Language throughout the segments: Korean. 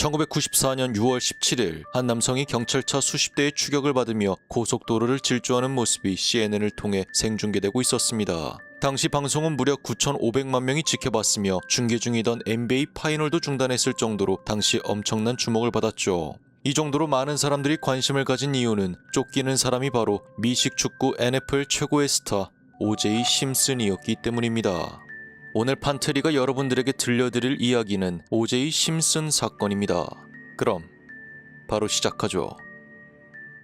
1994년 6월 17일 한 남성이 경찰차 수십 대의 추격을 받으며 고속도로를 질주하는 모습이 CNN을 통해 생중계되고 있었습니다. 당시 방송은 무려 9,500만 명이 지켜봤으며 중계 중이던 NBA 파이널도 중단했을 정도로 당시 엄청난 주목을 받았죠. 이 정도로 많은 사람들이 관심을 가진 이유는 쫓기는 사람이 바로 미식 축구 NFL 최고의 스타 O.J. 심슨이었기 때문입니다. 오늘 판테리가 여러분들에게 들려드릴 이야기는 O.J. 심슨 사건입니다. 그럼 바로 시작하죠.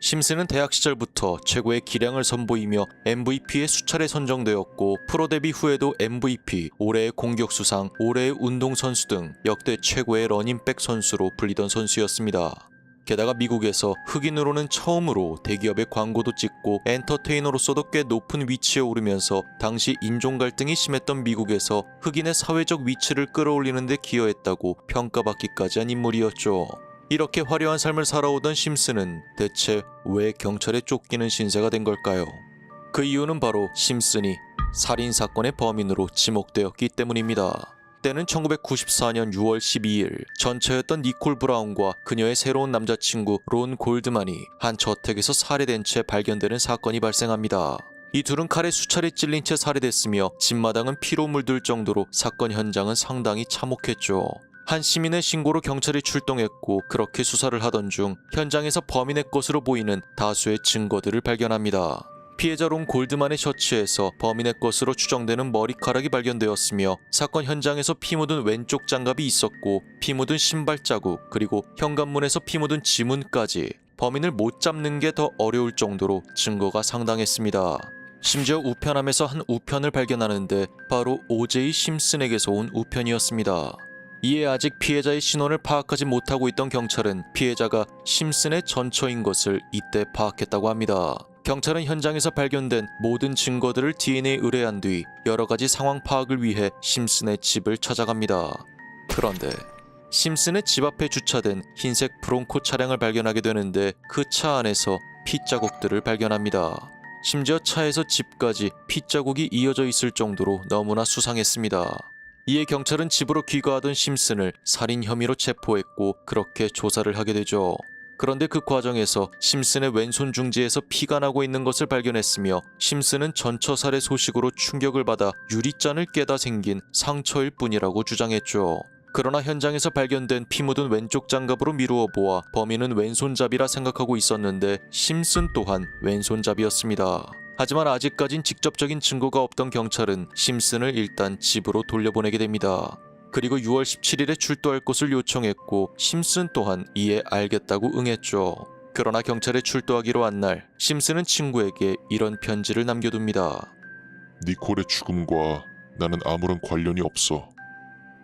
심슨은 대학 시절부터 최고의 기량을 선보이며 MVP에 수차례 선정되었고 프로 데뷔 후에도 MVP, 올해의 공격수상, 올해의 운동선수 등 역대 최고의 러닝백 선수로 불리던 선수였습니다. 게다가 미국에서 흑인으로는 처음으로 대기업의 광고도 찍고 엔터테이너로서도 꽤 높은 위치에 오르면서 당시 인종 갈등이 심했던 미국에서 흑인의 사회적 위치를 끌어올리는 데 기여했다고 평가받기까지 한 인물이었죠. 이렇게 화려한 삶을 살아오던 심슨은 대체 왜 경찰에 쫓기는 신세가 된 걸까요? 그 이유는 바로 심슨이 살인사건의 범인으로 지목되었기 때문입니다. 때는 1994년 6월 12일 전처였던 니콜 브라운과 그녀의 새로운 남자친구 론 골드만이 한 저택에서 살해된 채 발견되는 사건이 발생합니다. 이 둘은 칼에 수차례 찔린 채 살해됐으며 집마당은 피로 물들 정도로 사건 현장은 상당히 참혹했죠. 한 시민의 신고로 경찰이 출동했고 그렇게 수사를 하던 중 현장에서 범인의 것으로 보이는 다수의 증거들을 발견합니다. 피해자 론 골드만의 셔츠에서 범인의 것으로 추정되는 머리카락이 발견되었으며 사건 현장에서 피 묻은 왼쪽 장갑이 있었고 피 묻은 신발 자국 그리고 현관문에서 피 묻은 지문까지 범인을 못 잡는 게 더 어려울 정도로 증거가 상당했습니다. 심지어 우편함에서 한 우편을 발견하는데 바로 O.J. 심슨에게서 온 우편이었습니다. 이에 아직 피해자의 신원을 파악하지 못하고 있던 경찰은 피해자가 심슨의 전처인 것을 이때 파악했다고 합니다. 경찰은 현장에서 발견된 모든 증거들을 DNA 의뢰한 뒤 여러 가지 상황 파악을 위해 심슨의 집을 찾아갑니다. 그런데 심슨의 집 앞에 주차된 흰색 브롱코 차량을 발견하게 되는데 그 차 안에서 핏자국들을 발견합니다. 심지어 차에서 집까지 핏자국이 이어져 있을 정도로 너무나 수상했습니다. 이에 경찰은 집으로 귀가하던 심슨을 살인 혐의로 체포했고 그렇게 조사를 하게 되죠. 그런데 그 과정에서 심슨의 왼손 중지에서 피가 나고 있는 것을 발견했으며 심슨은 전처 살해 소식으로 충격을 받아 유리잔을 깨다 생긴 상처일 뿐이라고 주장했죠. 그러나 현장에서 발견된 피 묻은 왼쪽 장갑으로 미루어 보아 범인은 왼손잡이라 생각하고 있었는데 심슨 또한 왼손잡이였습니다. 하지만 아직까진 직접적인 증거가 없던 경찰은 심슨을 일단 집으로 돌려보내게 됩니다. 그리고 6월 17일에 출두할 것을 요청했고 심슨 또한 이에 알겠다고 응했죠. 그러나 경찰에 출두하기로 한 날 심슨은 친구에게 이런 편지를 남겨둡니다. 니콜의 죽음과 나는 아무런 관련이 없어.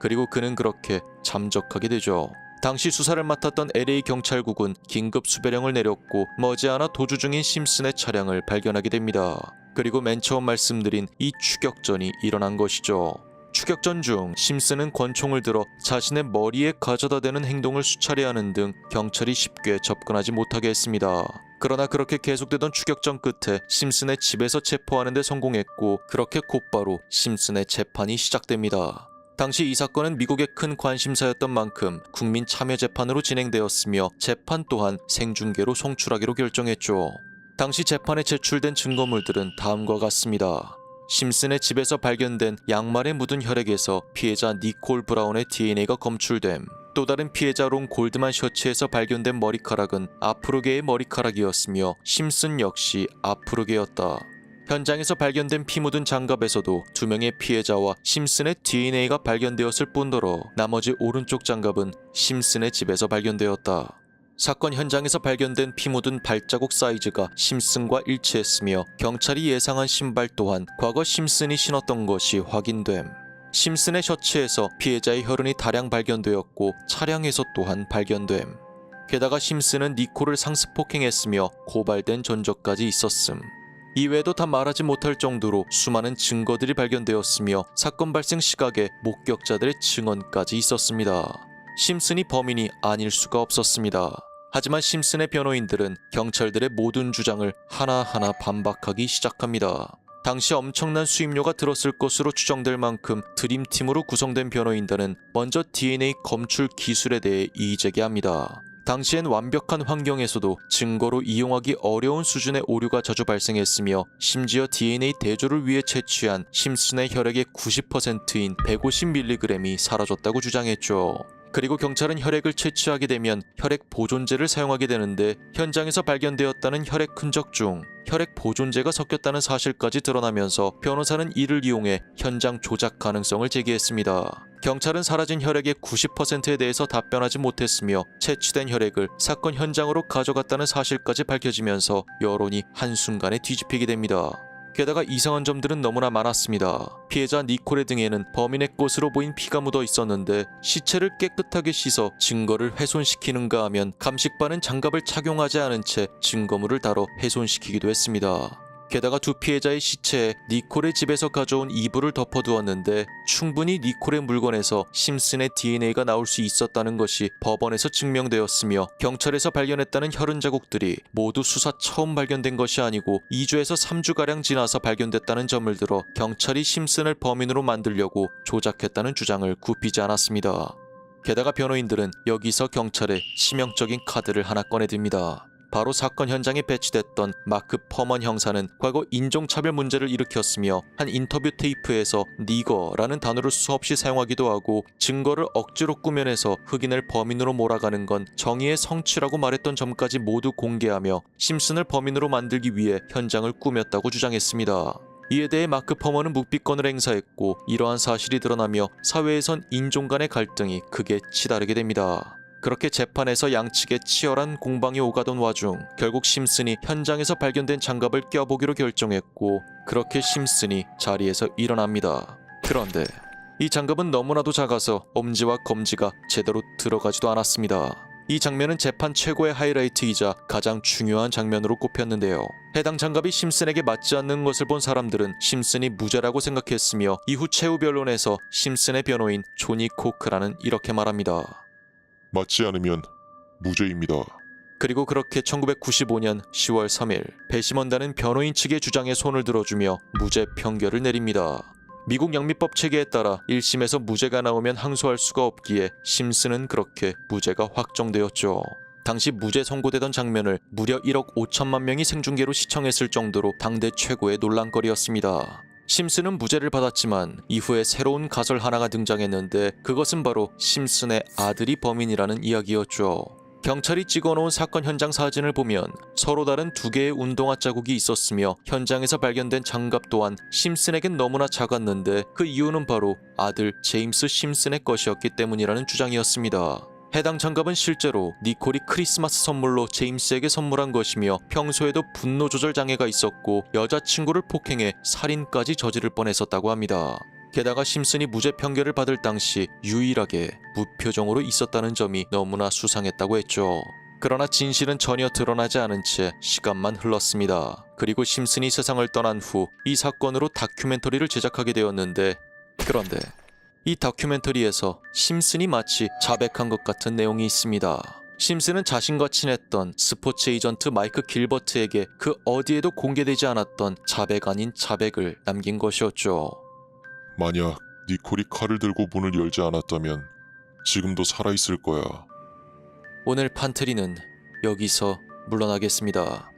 그리고 그는 그렇게 잠적하게 되죠. 당시 수사를 맡았던 LA 경찰국은 긴급 수배령을 내렸고 머지않아 도주 중인 심슨의 차량을 발견하게 됩니다. 그리고 맨 처음 말씀드린 이 추격전이 일어난 것이죠. 추격전 중 심슨은 권총을 들어 자신의 머리에 가져다 대는 행동을 수차례 하는 등 경찰이 쉽게 접근하지 못하게 했습니다. 그러나 그렇게 계속되던 추격전 끝에 심슨의 집에서 체포하는 데 성공했고 그렇게 곧바로 심슨의 재판이 시작됩니다. 당시 이 사건은 미국의 큰 관심사였던 만큼 국민 참여 재판으로 진행되었으며 재판 또한 생중계로 송출하기로 결정했죠. 당시 재판에 제출된 증거물들은 다음과 같습니다. 심슨의 집에서 발견된 양말에 묻은 혈액에서 피해자 니콜 브라운의 DNA가 검출됨. 또 다른 피해자 론 골드만 셔츠에서 발견된 머리카락은 아프로게의 머리카락이었으며 심슨 역시 아프로게였다. 현장에서 발견된 피 묻은 장갑에서도 2명의 피해자와 심슨의 DNA가 발견되었을 뿐더러 나머지 오른쪽 장갑은 심슨의 집에서 발견되었다. 사건 현장에서 발견된 피 묻은 발자국 사이즈가 심슨과 일치했으며 경찰이 예상한 신발 또한 과거 심슨이 신었던 것이 확인됨. 심슨의 셔츠에서 피해자의 혈흔이 다량 발견되었고 차량에서 또한 발견됨. 게다가 심슨은 니콜을 상습폭행했으며 고발된 전적까지 있었음. 이외에도 다 말하지 못할 정도로 수많은 증거들이 발견되었으며 사건 발생 시각에 목격자들의 증언까지 있었습니다. 심슨이 범인이 아닐 수가 없었습니다. 하지만 심슨의 변호인들은 경찰들의 모든 주장을 하나하나 반박하기 시작합니다. 당시 엄청난 수임료가 들었을 것으로 추정될 만큼 드림팀으로 구성된 변호인단은 먼저 DNA 검출 기술에 대해 이의제기합니다. 당시엔 완벽한 환경에서도 증거로 이용하기 어려운 수준의 오류가 자주 발생했으며 심지어 DNA 대조를 위해 채취한 심슨의 혈액의 90%인 150mg이 사라졌다고 주장했죠. 그리고 경찰은 혈액을 채취하게 되면 혈액 보존제를 사용하게 되는데 현장에서 발견되었다는 혈액 흔적 중 혈액 보존제가 섞였다는 사실까지 드러나면서 변호사는 이를 이용해 현장 조작 가능성을 제기했습니다. 경찰은 사라진 혈액의 90%에 대해서 답변하지 못했으며 채취된 혈액을 사건 현장으로 가져갔다는 사실까지 밝혀지면서 여론이 한순간에 뒤집히게 됩니다. 게다가 이상한 점들은 너무나 많았습니다. 피해자 니콜의 등에는 범인의 것으로 보인 피가 묻어 있었는데 시체를 깨끗하게 씻어 증거를 훼손시키는가 하면 감식반은 장갑을 착용하지 않은 채 증거물을 다뤄 훼손시키기도 했습니다. 게다가 두 피해자의 시체에 니콜의 집에서 가져온 이불을 덮어두었는데 충분히 니콜의 물건에서 심슨의 DNA가 나올 수 있었다는 것이 법원에서 증명되었으며 경찰에서 발견했다는 혈흔 자국들이 모두 수사 처음 발견된 것이 아니고 2주에서 3주가량 지나서 발견됐다는 점을 들어 경찰이 심슨을 범인으로 만들려고 조작했다는 주장을 굽히지 않았습니다. 게다가 변호인들은 여기서 경찰에 치명적인 카드를 하나 꺼내듭니다. 바로 사건 현장에 배치됐던 마크 퍼먼 형사는 과거 인종차별 문제를 일으켰으며 한 인터뷰 테이프에서 니거라는 단어를 수없이 사용하기도 하고 증거를 억지로 꾸며내서 흑인을 범인으로 몰아가는 건 정의의 성취라고 말했던 점까지 모두 공개하며 심슨을 범인으로 만들기 위해 현장을 꾸몄다고 주장했습니다. 이에 대해 마크 퍼먼은 묵비권을 행사했고 이러한 사실이 드러나며 사회에선 인종 간의 갈등이 크게 치달게 됩니다. 그렇게 재판에서 양측의 치열한 공방이 오가던 와중 결국 심슨이 현장에서 발견된 장갑을 껴보기로 결정했고 그렇게 심슨이 자리에서 일어납니다. 그런데 이 장갑은 너무나도 작아서 엄지와 검지가 제대로 들어가지도 않았습니다. 이 장면은 재판 최고의 하이라이트이자 가장 중요한 장면으로 꼽혔는데요. 해당 장갑이 심슨에게 맞지 않는 것을 본 사람들은 심슨이 무죄라고 생각했으며 이후 최후 변론에서 심슨의 변호인 조니 코크라는 이렇게 말합니다. 맞지 않으면 무죄입니다. 그리고 그렇게 1995년 10월 3일 배심원단은 변호인 측의 주장에 손을 들어주며 무죄 판결을 내립니다. 미국 영미법 체계에 따라 1심에서 무죄가 나오면 항소할 수가 없기에 심슨은 그렇게 무죄가 확정되었죠. 당시 무죄 선고되던 장면을 무려 1억 5천만 명이 생중계로 시청했을 정도로 당대 최고의 논란거리였습니다. 심슨은 무죄를 받았지만 이후에 새로운 가설 하나가 등장했는데 그것은 바로 심슨의 아들이 범인이라는 이야기였죠. 경찰이 찍어놓은 사건 현장 사진을 보면 서로 다른 두 개의 운동화 자국이 있었으며 현장에서 발견된 장갑 또한 심슨에겐 너무나 작았는데 그 이유는 바로 아들 제임스 심슨의 것이었기 때문이라는 주장이었습니다. 해당 장갑은 실제로 니콜이 크리스마스 선물로 제임스에게 선물한 것이며 평소에도 분노 조절 장애가 있었고 여자친구를 폭행해 살인까지 저지를 뻔했었다고 합니다. 게다가 심슨이 무죄 판결을 받을 당시 유일하게 무표정으로 있었다는 점이 너무나 수상했다고 했죠. 그러나 진실은 전혀 드러나지 않은 채 시간만 흘렀습니다. 그리고 심슨이 세상을 떠난 후 이 사건으로 다큐멘터리를 제작하게 되었는데 그런데 이 다큐멘터리에서 심슨이 마치 자백한 것 같은 내용이 있습니다. 심슨은 자신과 친했던 스포츠 에이전트 마이크 길버트에게 그 어디에도 공개되지 않았던 자백 아닌 자백을 남긴 것이었죠. 만약 니콜이 칼을 들고 문을 열지 않았다면 지금도 살아있을 거야. 오늘 판트리는 여기서 물러나겠습니다.